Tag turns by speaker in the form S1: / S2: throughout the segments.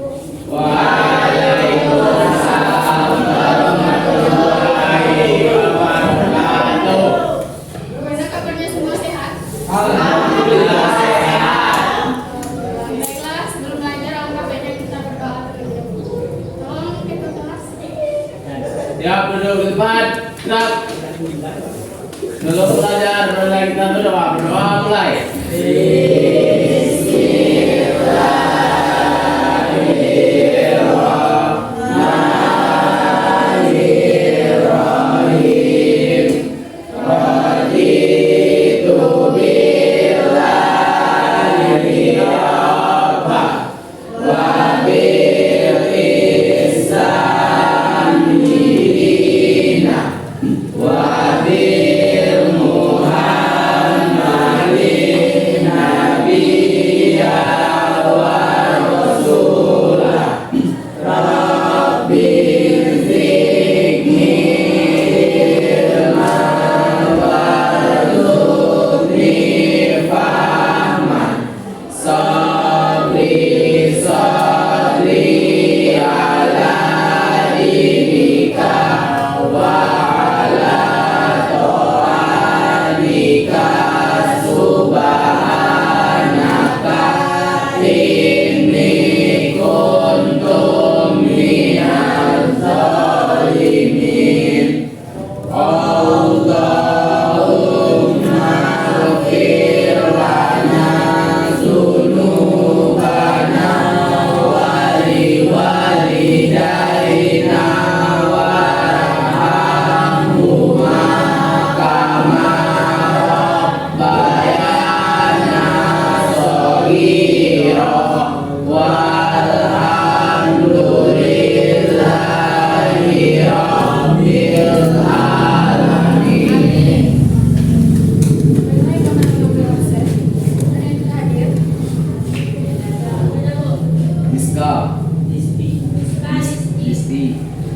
S1: Waalaikumsalam warahmatullahi wabarakatuh.
S2: Bagaimana kabarnya, semua sehat?
S1: Alhamdulillah sehat.
S2: Baiklah, sebelum belajar alangkah baiknya kita berdoa terlebih dahulu. Tolong kita kelas.
S1: Siap, duduk di tempat. Gerak. Dulu belajar, mulai kita berdoa. Berdoa mulai.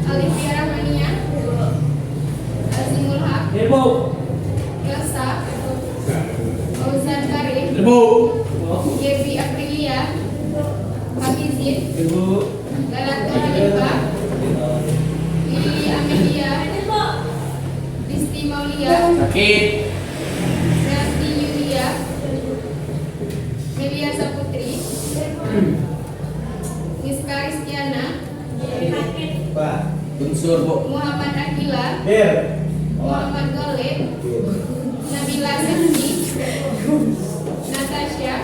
S2: Alifia Rahmania, Azimul Haq, Ilsa, Fauzan Karim, Yevi Aprilia, Hafizin, Lalato Hanifah, Lili Amelia, Listi Maulia,
S1: Sakit.
S2: Nanti Yulia, Melia Saputri, Niska Rizkiana,
S1: Unsur bu.
S2: Muhammad Akila, Muhammad Golek, Nabila Sefni, Natasha,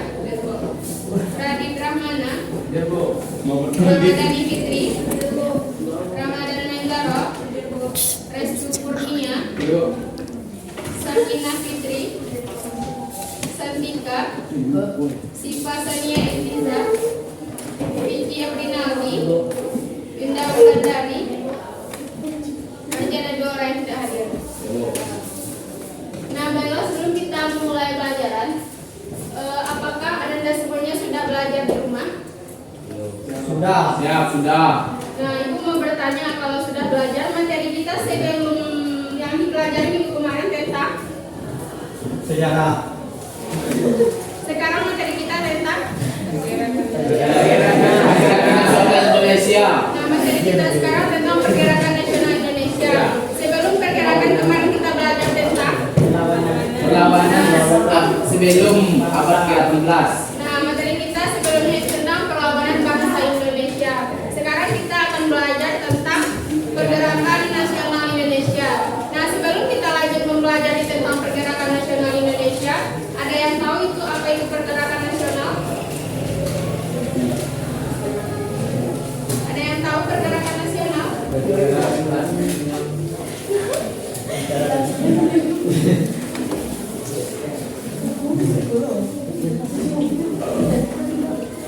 S2: Radit Rahmana, Ramadhani Fitri, Ramadan Menggaro, Restu Kurnia, Sakina Fitri, Santika, Siva Sania Etiza, Vicky Abrinaldi, Indah Wulandari, Anjana dua orang yang tidak hadir. Nah, baiklah, sebelum kita mulai pelajaran, apakah Anda semuanya sudah belajar di rumah?
S3: Sudah.
S1: Siap, sudah.
S2: Nah, Ibu mau bertanya, kalau sudah belajar, materi kita sebelum yang dipelajari minggu kemarin tentang
S3: Sejarah.
S2: sekarang materi kita tentang
S1: Pergerakan nasional Indonesia.
S2: nah, materi kita sekarang tentang pergerakan nasional Indonesia. Sebelum pergerakan kemarin kita belajar tentang
S1: Perlawanan sebelum abad ke-18.
S2: nah, materi kita sebelumnya tentang perlawanan bangsa Indonesia. Sekarang kita akan belajar tentang pergerakan nasional Indonesia. Nah, sebelum kita lanjut mempelajari tentang pergerakan nasional Indonesia, ada yang tahu itu apa itu pergerakan nasional? Ada yang tahu pergerakan nasional?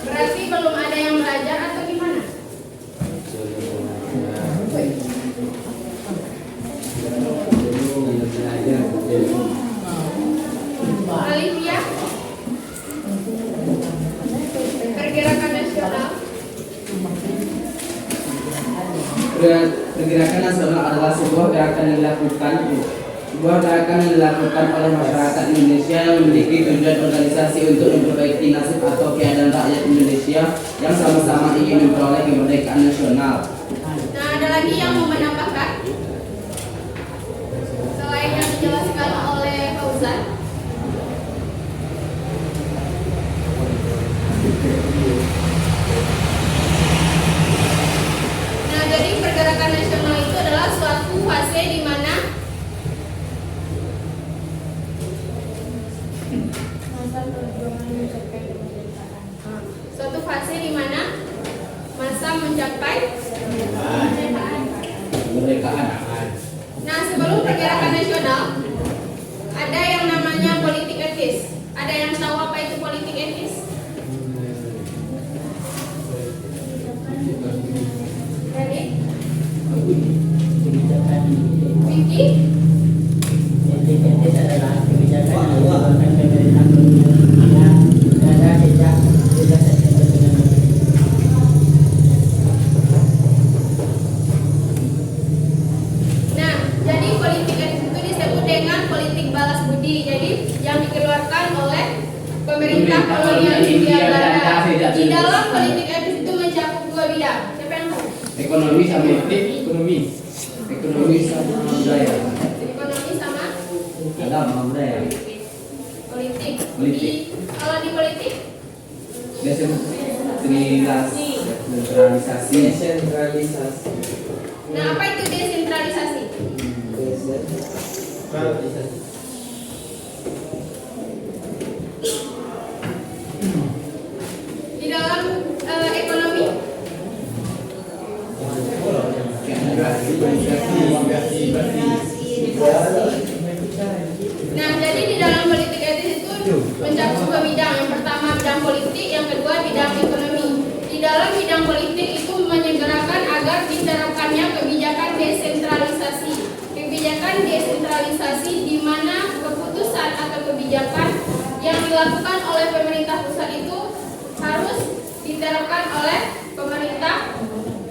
S2: Berarti belum ada yang belajar atau gimana? Alifia, pergerakan nasional.
S1: Pergerakan nasional adalah sebuah gerakan yang dilakukan oleh masyarakat Indonesia yang memiliki tujuan organisasi untuk memperbaiki nasib atau keadaan rakyat Indonesia yang sama-sama ingin memperoleh kemerdekaan nasional.
S2: Nah, ada lagi yang mau menambahkan? Selain yang dijelaskan oleh Fauzan. Nah, jadi pergerakan nasional itu adalah suatu fase di mana masa mencapai
S1: Kemerdekaan.
S2: Nah, sebelum pergerakan nasional ada yang namanya politik etis. Ada yang tahu apa itu politik etis? Ready? Vicky?
S4: Etis adalah kebijakan yang dikeluarkan pemerintah yang ada sejak 17 September 1945.
S2: Nah, jadi politik etis itu disebut dengan politik balas budi. Jadi yang dikeluarkan oleh pemerintah kolonial Hindia Belanda. Di dalam politik etis itu mencakup dua bidang. Siapa yang tahu?
S1: Ekonomi sama ekonomi. Ekonomi sama budaya.
S2: Ekonomi sama
S1: Agama budaya.
S2: politik.
S1: Politik.
S2: Kalau di politik
S1: Desentralisasi.
S2: nah, apa itu desentralisasi? Di dalam ekonomi, nah jadi di dalam politik etis itu mencakup dua bidang. Yang pertama bidang politik, yang kedua bidang ekonomi. Di dalam bidang politik itu menyegerakan agar diterapkannya kebijakan desentralisasi. Kebijakan desentralisasi di mana keputusan atau kebijakan yang dilakukan oleh pemerintah pusat itu harus diterapkan oleh pemerintah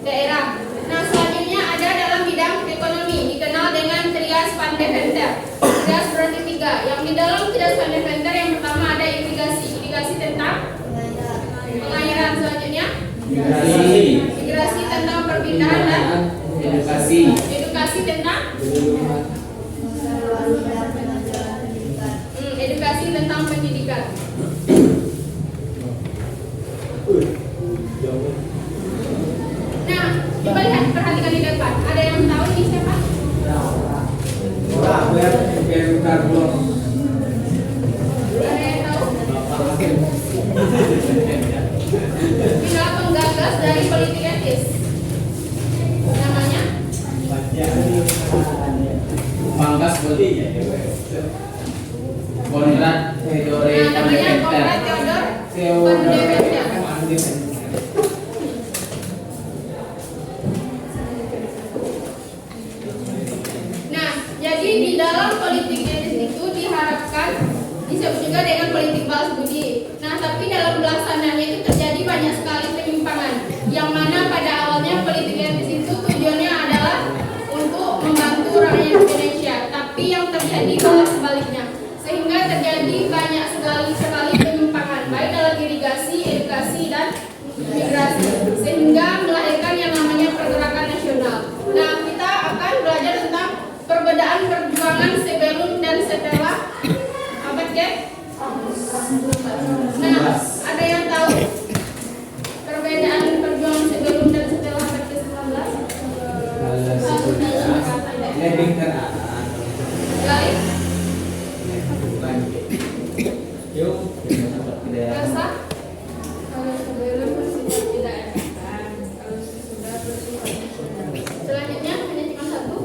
S2: daerah. Nah, selanjutnya ada dalam bidang ekonomi dikenal dengan trias Van Deventer. Trias berarti tiga. Yang di dalam trias Van Deventer yang pertama ada irigasi. Irigasi tentang pengairan. Selanjutnya migrasi tentang perpindahan dan edukasi tentang edukasi tentang pendidikan. Nah, coba lihat, perhatikan di depan. Ada yang tahu ini siapa? Ada yang tahu? Inilah penggagas dari politik etis. Namanya?
S1: Pangkas seperti Konrad Theodore
S2: Nah, namanya Konrad Theodor Van Deventer. Nah, jadi di dalam politik etis itu diharapkan disebut juga dengan politik balas budi. Nah, tapi dalam pelaksanaannya itu terjadi banyak sekali penyimpangan. Yang mana pada awalnya politik etis itu tujuannya adalah untuk membantu rakyat Indonesia, tapi yang terjadi malah sebaliknya. Sehingga terjadi banyak sekali penyimpangan, baik dalam irigasi, edukasi, dan migrasi, sehingga melahirkan yang namanya pergerakan nasional. Nah, kita akan belajar tentang perbedaan perjuangan sebelum dan setelah abad ke? Nah, ada yang tahu perbedaan perjuangan sebelum dan setelah abad ke-19?
S1: lebih ke
S2: Gali?
S1: yuk
S2: Rasa? Kalau sebelum bersifat tidak enakan, kalau sesudah bersifat nasional. Selanjutnya hanya cuma satu.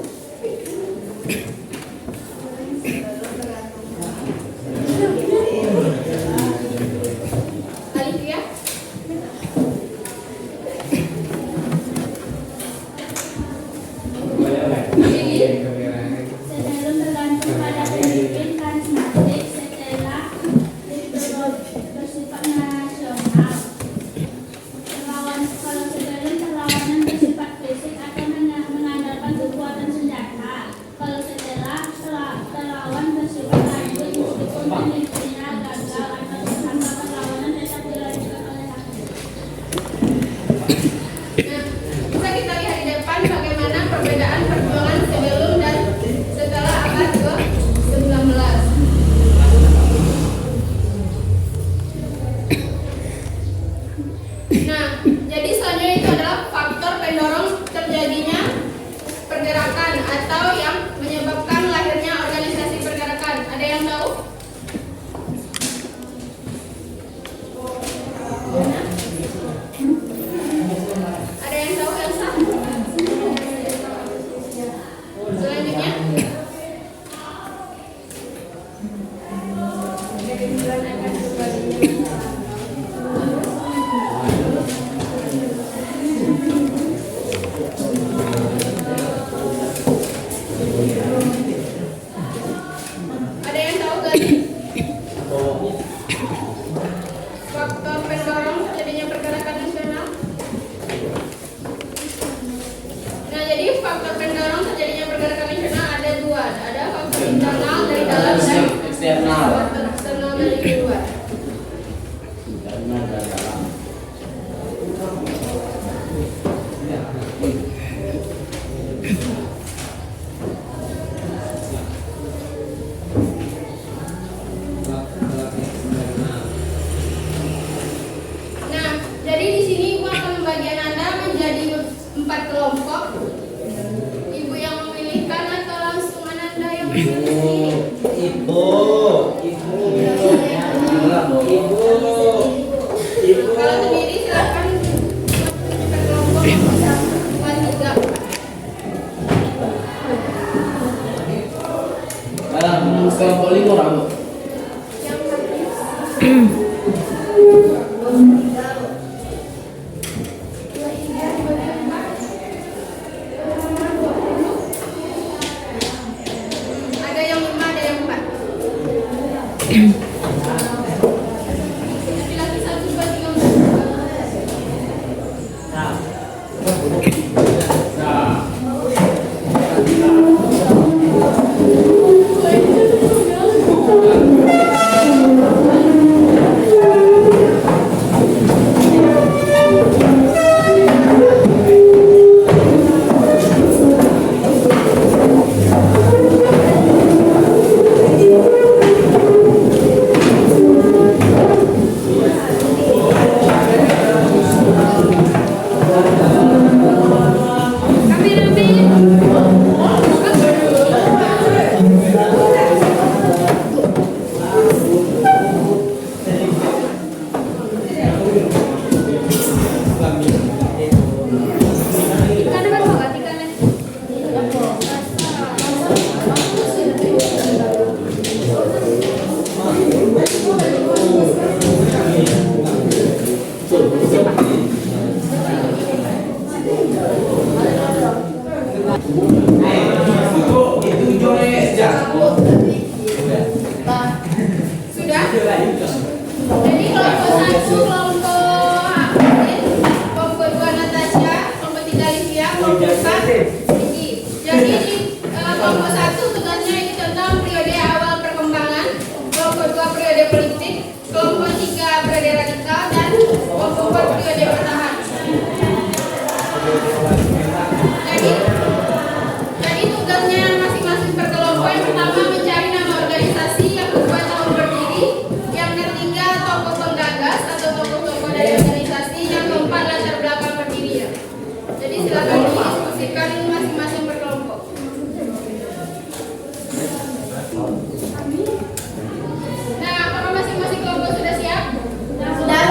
S2: Ali? pendorong terjadinya pergerakan atau yang menyebabkan lahirnya organisasi pergerakan. Ada yang tahu? Ada yang tahu yang sah? Selanjutnya. Ada yang tahu gak sih? Faktor pendorong terjadinya pergerakan nasional. Nah, jadi faktor pendorong terjadinya pergerakan nasional ada dua. Ada faktor internal dari dalam dan
S1: eksternal.
S2: faktor eksternal dari luar.
S1: Eksternal dari dalam.
S2: Nah, jadi di sini Ibu akan membagikan Anda menjadi 4 kelompok. Ibu yang memilihkan atau langsung Anda yang memilih?
S4: Ibu.
S2: Kalau sendiri silakan per kelompok 1, 2, 3, 4.
S1: Kelompok 5 orang, Bu.
S2: Yang satu. Ada yang 5, ada yang 4. Laki-laki 1, 2, 3, 4.
S1: Nah,
S2: Sudah? Jadi kelompok 1 kelompok Amin, kelompok 2 Natasha, kelompok 3 Livia, kelompok 4 Vicky. Jadi di kelompok 1 tugasnya ini tentang periode awal perkembangan, kelompok 2 periode politik, kelompok 3 periode radikal, dan kelompok 4 periode bertahan. Jadi tugasnya masing-masing per kelompok. Yang pertama mencari nama organisasi, yang kedua tahun berdiri, yang ketiga tokoh penggagas atau tokoh-tokoh dari organisasi, yang keempat latar belakang berdirinya. Jadi silakan didiskusikan masing-masing per kelompok. Nah, apakah masing-masing kelompok sudah siap? Sudah.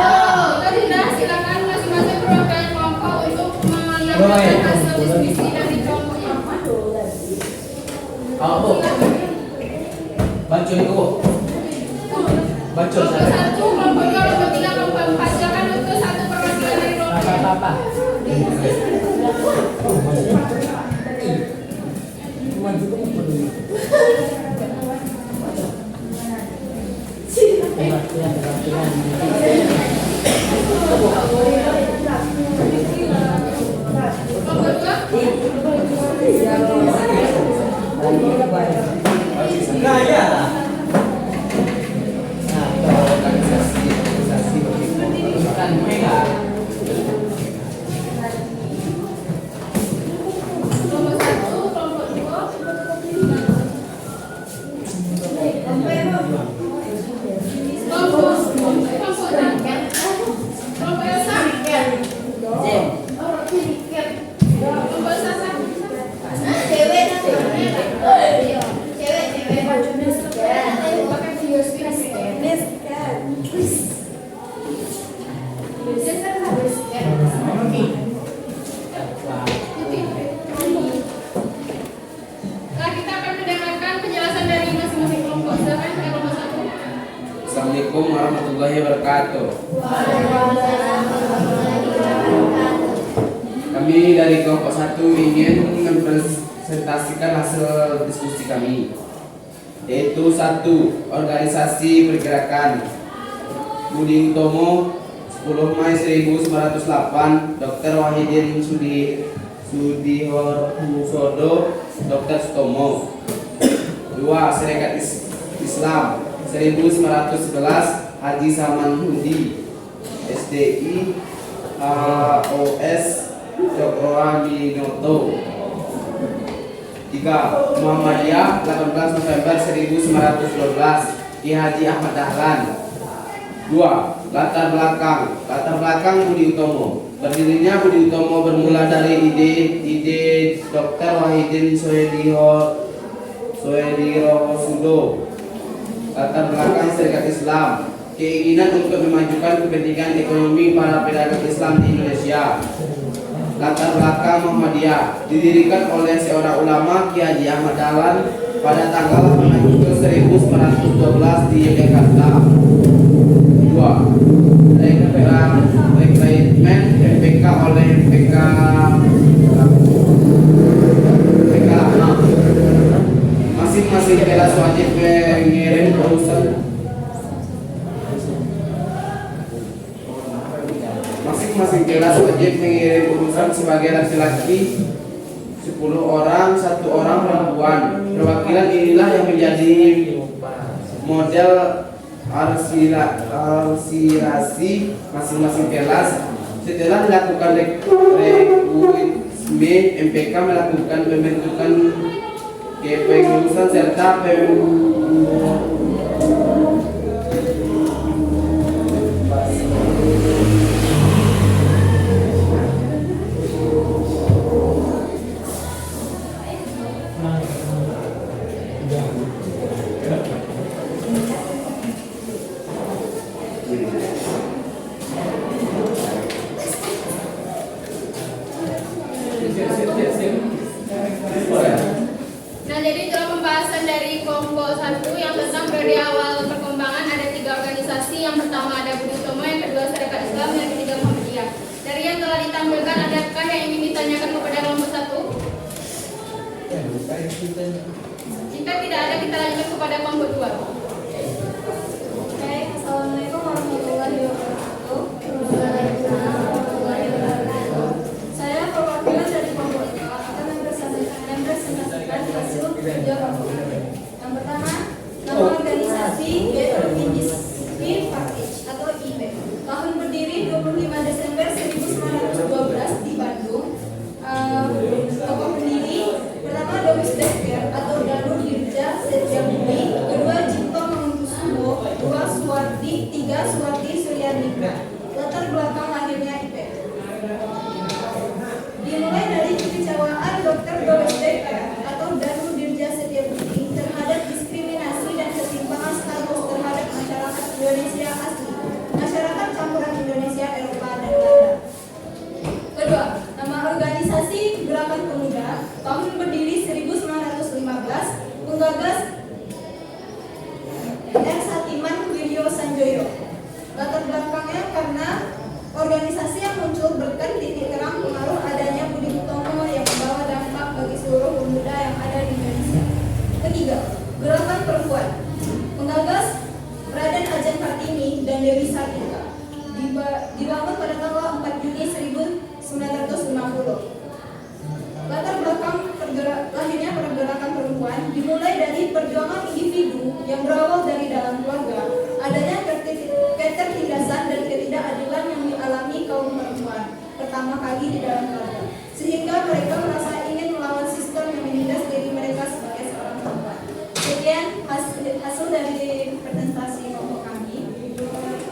S2: Jika sudah, silakan masing-masing perwakilan kelompok untuk menyampaikan hasil diskusi dari kelompoknya.
S1: Bu. Baca itu, Bu. Baca
S2: Kelompok 1, kelompok 2, kelompok 3, kelompok 4. Silakan untuk satu perwakilan dari kelompoknya.
S4: Apa?
S3: Nah ya.
S1: organisasi bukan mereka.
S2: Nah, kita akan mendengarkan penjelasan dari masing-masing kelompok. Silakan kelompok 1.
S1: Assalamualaikum warahmatullahi wabarakatuh. Kami dari kelompok 1 ingin mempresentasikan hasil diskusi kami, yaitu 1. Organisasi pergerakan. Budi Utomo 10 Mei 1908, Dr. Wahidin Sudihohusodo, Dr. Sutomo. 2. Serikat Islam 1911, Haji Saman Hudi, SDI, HOS Cokroaminoto. 3. Muhammadiyah 18 November 1912, Ki Haji Ahmad Dahlan. 2. Latar belakang Budi Utomo. Berdirinya Budi Utomo bermula dari ide Dr. Wahidin Soedirohosudo. Latar belakang Serikat Islam, keinginan untuk memajukan kepentingan ekonomi para pedagang Islam di Indonesia. Latar belakang Muhammadiyah, didirikan oleh seorang ulama, Ki Haji Ahmad Dahlan, pada tanggal 8 Agustus 1912 di Yogyakarta. 2. Rekrutmen MPK oleh MPK masing-masing kelas wajib mengirim urusan sebagai laki-laki 10 orang, 1 orang perempuan. Perwakilan inilah yang menjadi model arsirasi masing-masing kelas. Setelah dilakukan rekrutmen, MPK melakukan pembentukan kepengurusan serta
S2: Nah, jadi dalam pembahasan dari kelompok 1 yang tentang periode awal perkembangan ada 3 organisasi. Yang pertama ada Budi Utomo, yang kedua Serikat Islam, yang ketiga Muhammadiyah. Dari yang telah ditampilkan, adakah yang ingin ditanyakan kepada kelompok 1? Jika tidak ada, kita lanjut kepada kelompok 2.
S5: Oke, Assalamualaikum warahmatullahi wabarakatuh. Saya perwakilan dari kelompok 2 akan mempresentasikan hasil kerja kelompok kami. Yang pertama, nama organisasi yaitu Industry Package atau IPE. Tahun berdiri 25 Desember 1912 di Bandung. Tokoh pendiri pertama Domis Dekker atau Danu Dirja Setiabudi, kedua Jito Mangunkusumo, 2 Suwardi, 3 Suwardi Suryadika. Latar belakang lahirnya IPE dimulai dari kekecewaan Dr. Domis Dekker atau Danu Dirja Setiabudi terhadap diskriminasi dan ketimpangan status terhadap masyarakat Indonesia asli, masyarakat campuran Indonesia, Eropa, dan Belanda. Kedua, nama organisasi Gerakan Pemuda, tahun berdiri 1915, penggagas R. Satiman Wiryo Sanjoyo. Latar belakangnya karena organisasi yang muncul berkat titik terang pengaruh adanya Budi Utomo yang membawa dampak bagi seluruh pemuda yang ada di Indonesia. Ketiga, Gerakan Perempuan, penggagas Raden Ajeng Kartini dan Dewi Sartika. Dibangun pada tanggal 4 Juni 1950. Latar belakang lahirnya pergerakan perempuan dimulai dari perjuangan individu yang berawal dari dalam keluarga, adanya ketertindasan dan ketidakadilan yang dialami kaum perempuan pertama kali di dalam keluarga, sehingga mereka merasa ingin melawan sistem yang menindas diri mereka sebagai seorang perempuan. Sekian hasil dari presentasi kelompok kami.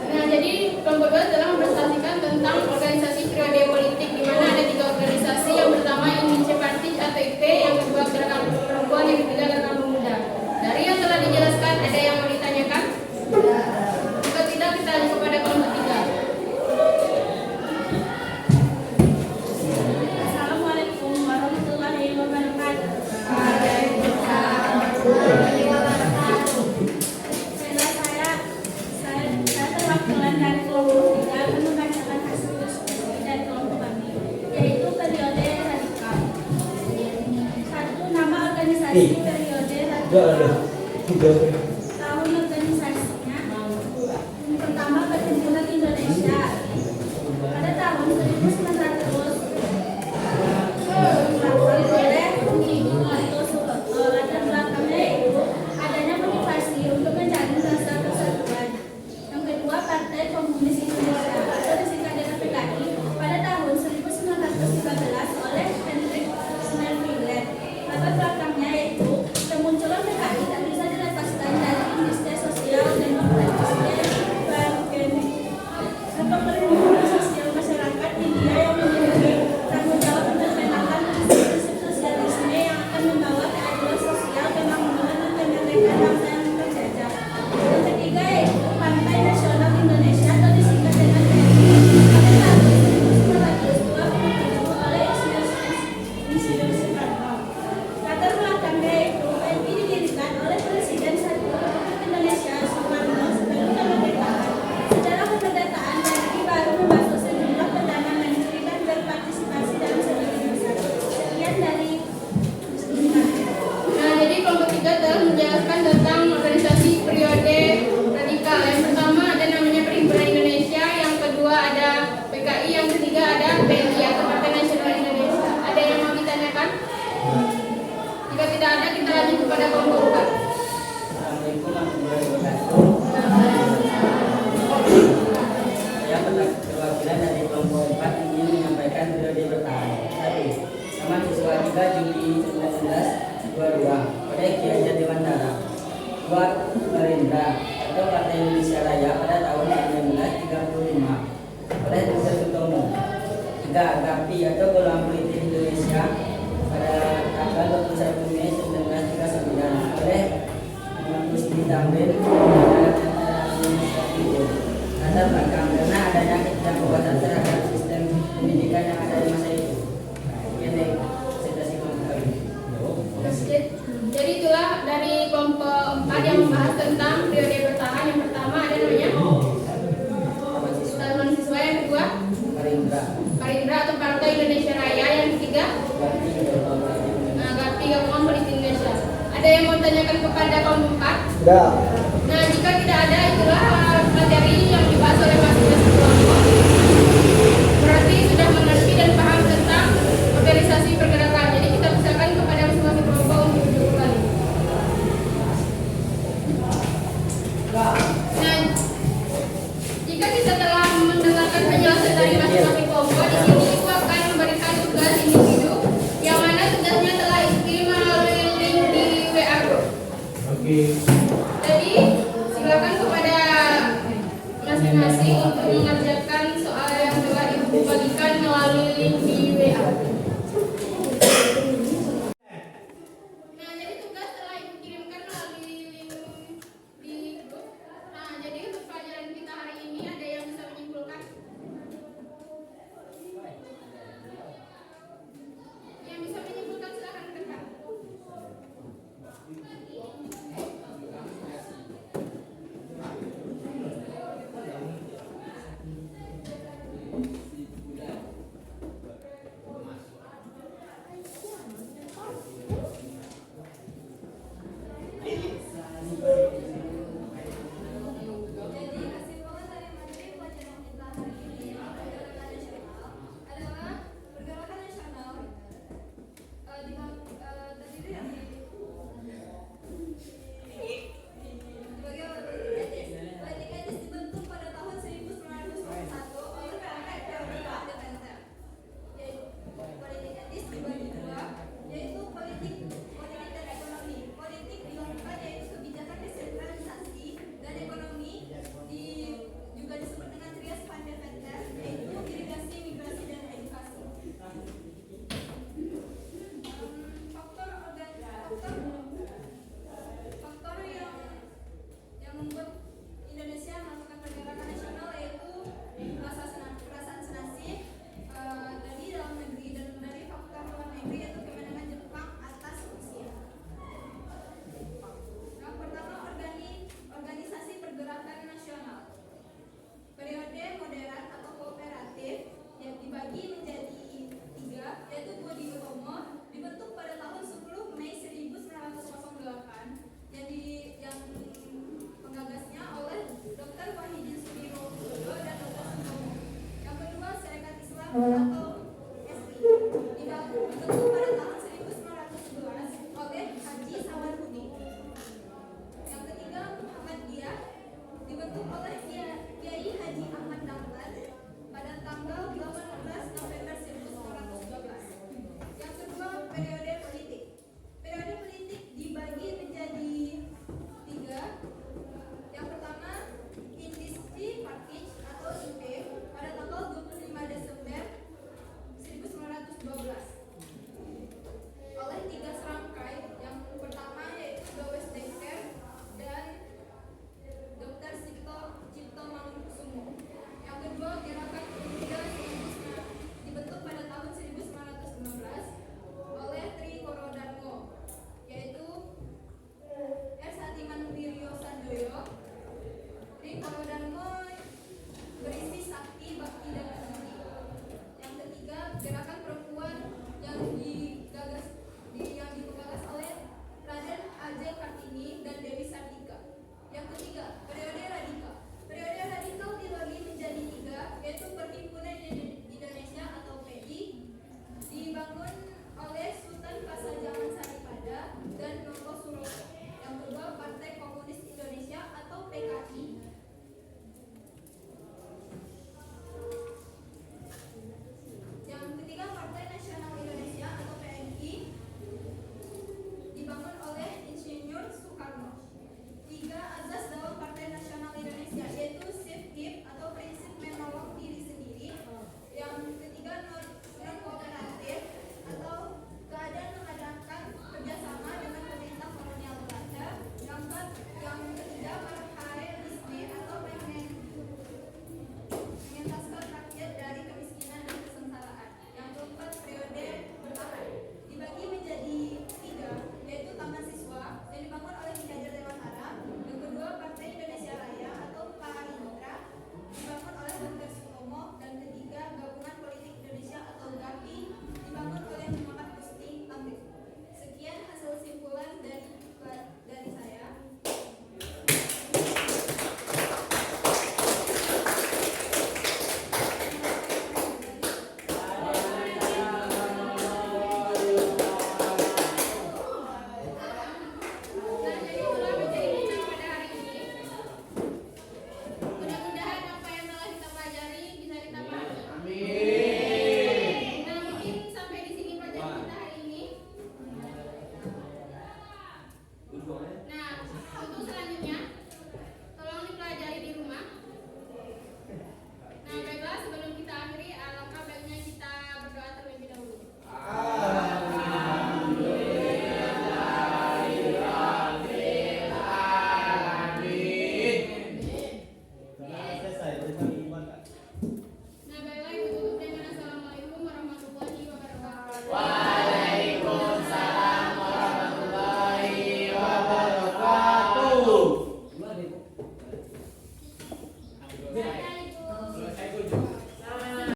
S2: Nah, jadi kelompok 2 telah mempresentasikan tentang organisasi periode politik, di mana ada 3 organisasi. Yang pertama Indonesia Party atau IP, yang kedua Gerakan Perempuan, yang ketiga Gerakan Pemuda. Dari yang telah dijelaskan, ada yang mau ditanyakan? Jika tidak, kita lanjut kepada kelompok 3.
S5: periode tahun organisasinya. Pertama, Perhimpunan Indonesia. Pada tahun 1900 oleh Otto Suroto. Latar belakangnya itu adanya motivasi untuk mencari rasa persatuan. Yang kedua, Partai Komunis Indonesia atau disingkat dengan PKI pada tahun 1915 oleh Hendrik Sneller. Latar belakangnya itu kemunculan PKI tak bisa dilepaskan dari industri sosial dan atau perlindungan sosial masyarakat India yang memiliki tanggung jawab untuk menegakkan prinsip sosialisme yang akan membawa keadilan sosial, pembangunan dan kemerdekaan bangsa yang terjajah. Yang ketiga yaitu Partai Nasional Indonesia atau disingkat dengan PNI pada tahun 1927 oleh Insinyur Soekarno. Latar belakangnya itu PNI didirikan oleh Presiden Republik Indonesia Soekarno sebelum kemerdekaan. Setelah kemerdekaan, PNI baru membasuh sejumlah perdana menteri dan berpartisipasi dalam sebagian besar. Sekian dari
S2: Nah, jadi kelompok 3 telah menjelaskan tentang organisasi periode radikal. Yang pertama ada namanya Perhimpunan Indonesia, yang kedua ada PKI, yang ketiga ada PNI atau Partai Nasional Indonesia. Ada yang mau ditanyakan? Jika tidak ada, kita lanjut kepada kelompok 4.
S4: Assalamualaikum warahmatullahi wabarakatuh. Saya perwakilan dari kelompok 4 ingin menyampaikan periode bertahan. 1. Nama siswa 3 Juli 1922 oleh Ki Hajar Dewantara. 2. Gerindra atau Partai Indonesia Raya pada tahun 1935 oleh Dr. Sutomo. 3. GAPI atau Golongan Politik Indonesia pada tanggal 21 Mei 1939 oleh Musli Tamrin dan Indonesia Timur. Latar belakang karena adanya ketidakpuasan terhadap sistem pendidikan yang ada di masa itu. Ini presentasi kelompok ini.
S2: Jadi itulah dari kelompok 4 yang membahas tentang periode bertahan. Yang pertama ada namanya mahasiswa, yang kedua Parindra atau Partai Indonesia Raya, yang ketiga GAPI Gabungan Politik Indonesia. Ada yang mau tanyakan kepada kelompok 4?
S3: Tidak.
S2: Nah, jika tidak ada, itulah materi yang dibahas oleh masing-masing kelompok. Berarti sudah mengerti dan paham tentang organisasi pergerakan. Jadi kita silakan kepada masing-masing kelompok untuk duduk kembali. Nah, jika kita telah mendengarkan penjelasan dari masing-masing kelompok, di sini Ibu akan memberikan tugas individu yang mana tugasnya telah dikirim melalui link di WA Group.
S3: Oke.
S2: Jadi silakan kepada masing-masing untuk mengerjakan soal yang telah Ibu bagikan melalui link di WA. Nah, jadi tugas telah Ibu kirimkan melalui link di grup. Nah, jadi untuk pelajaran kita hari ini ada yang bisa menyimpulkan? Yang bisa menyimpulkan silakan ke depan.
S5: atau